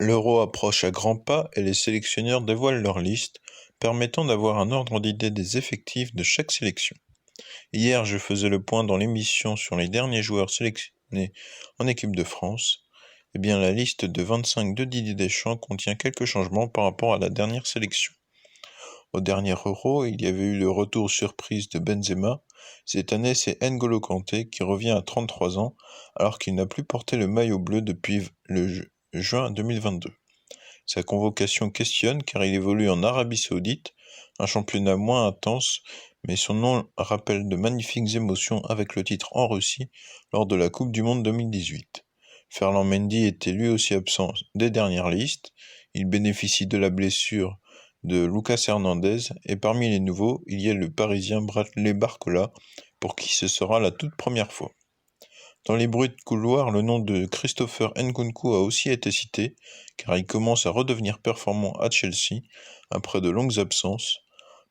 L'Euro approche à grands pas et les sélectionneurs dévoilent leurs listes, permettant d'avoir un ordre d'idée des effectifs de chaque sélection. Hier, je faisais le point dans l'émission sur les derniers joueurs sélectionnés en équipe de France. Eh bien, la liste de 25 de Didier Deschamps contient quelques changements par rapport à la dernière sélection. Au dernier Euro, il y avait eu le retour surprise de Benzema. Cette année, c'est N'Golo Kanté qui revient à 33 ans, alors qu'il n'a plus porté le maillot bleu depuis le juin 2022. Sa convocation questionne car il évolue en Arabie Saoudite, un championnat moins intense, mais son nom rappelle de magnifiques émotions avec le titre en Russie lors de la Coupe du Monde 2018. Ferland Mendy était lui aussi absent des dernières listes. Il bénéficie de la blessure de Lucas Hernandez et parmi les nouveaux, il y a le Parisien Bradley Barcola pour qui ce sera la toute première fois. Dans les bruits de couloir, le nom de Christopher Nkunku a aussi été cité, car il commence à redevenir performant à Chelsea après de longues absences.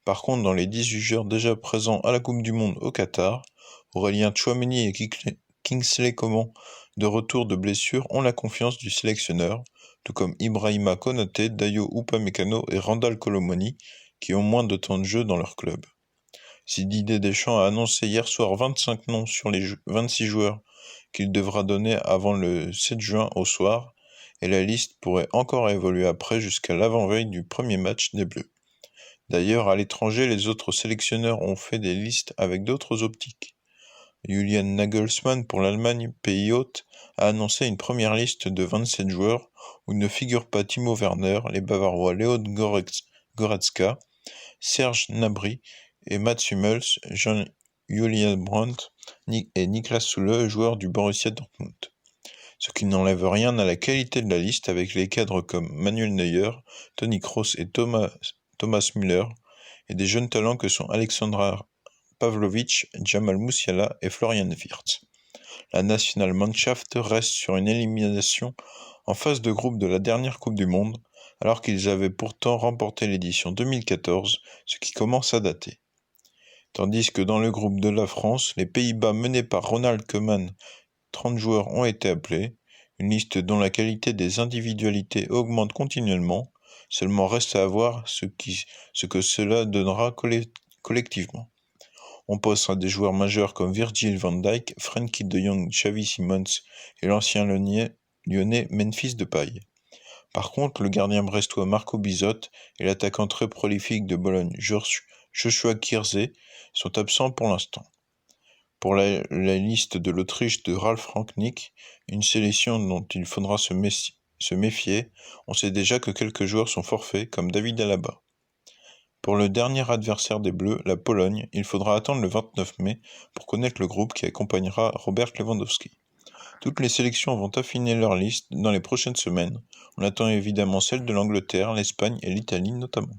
Par contre, dans les 18 joueurs déjà présents à la Coupe du Monde au Qatar, Aurélien Tchouaméni et Kingsley Coman, de retour de blessure, ont la confiance du sélectionneur, tout comme Ibrahima Konaté, Dayo Upamecano et Randal Kolo Muani, qui ont moins de temps de jeu dans leur club. Si Didier Deschamps a annoncé hier soir 25 noms sur les 26 joueurs qu'il devra donner avant le 7 juin au soir, et la liste pourrait encore évoluer après jusqu'à l'avant-veille du premier match des Bleus. D'ailleurs, à l'étranger, les autres sélectionneurs ont fait des listes avec d'autres optiques. Julian Nagelsmann pour l'Allemagne, pays hôte, a annoncé une première liste de 27 joueurs où ne figurent pas Timo Werner, les Bavarois Leon Goretzka, Serge Gnabry et Mats Hummels, Julian Brandt et Niklas Süle, joueurs du Borussia Dortmund. Ce qui n'enlève rien à la qualité de la liste avec les cadres comme Manuel Neuer, Toni Kroos et Thomas Müller, et des jeunes talents que sont Alexandra Pavlovic, Jamal Musiala et Florian Wirtz. La Nationalmannschaft reste sur une élimination en phase de groupe de la dernière Coupe du Monde, alors qu'ils avaient pourtant remporté l'édition 2014, ce qui commence à dater. Tandis que dans le groupe de la France, les Pays-Bas menés par Ronald Koeman, 30 joueurs ont été appelés, une liste dont la qualité des individualités augmente continuellement, seulement reste à voir ce que cela donnera collectivement. On pense à des joueurs majeurs comme Virgil van Dijk, Frenkie de Jong, Xavi Simons et l'ancien lyonnais Memphis Depay. Par contre, le gardien brestois Marco Bizot et l'attaquant très prolifique de Bologne Joshua Kirze sont absents pour l'instant. Pour la liste de l'Autriche de Ralf Rangnick, une sélection dont il faudra se méfier, on sait déjà que quelques joueurs sont forfaits, comme David Alaba. Pour le dernier adversaire des Bleus, la Pologne, il faudra attendre le 29 mai pour connaître le groupe qui accompagnera Robert Lewandowski. Toutes les sélections vont affiner leur liste dans les prochaines semaines. On attend évidemment celle de l'Angleterre, l'Espagne et l'Italie notamment.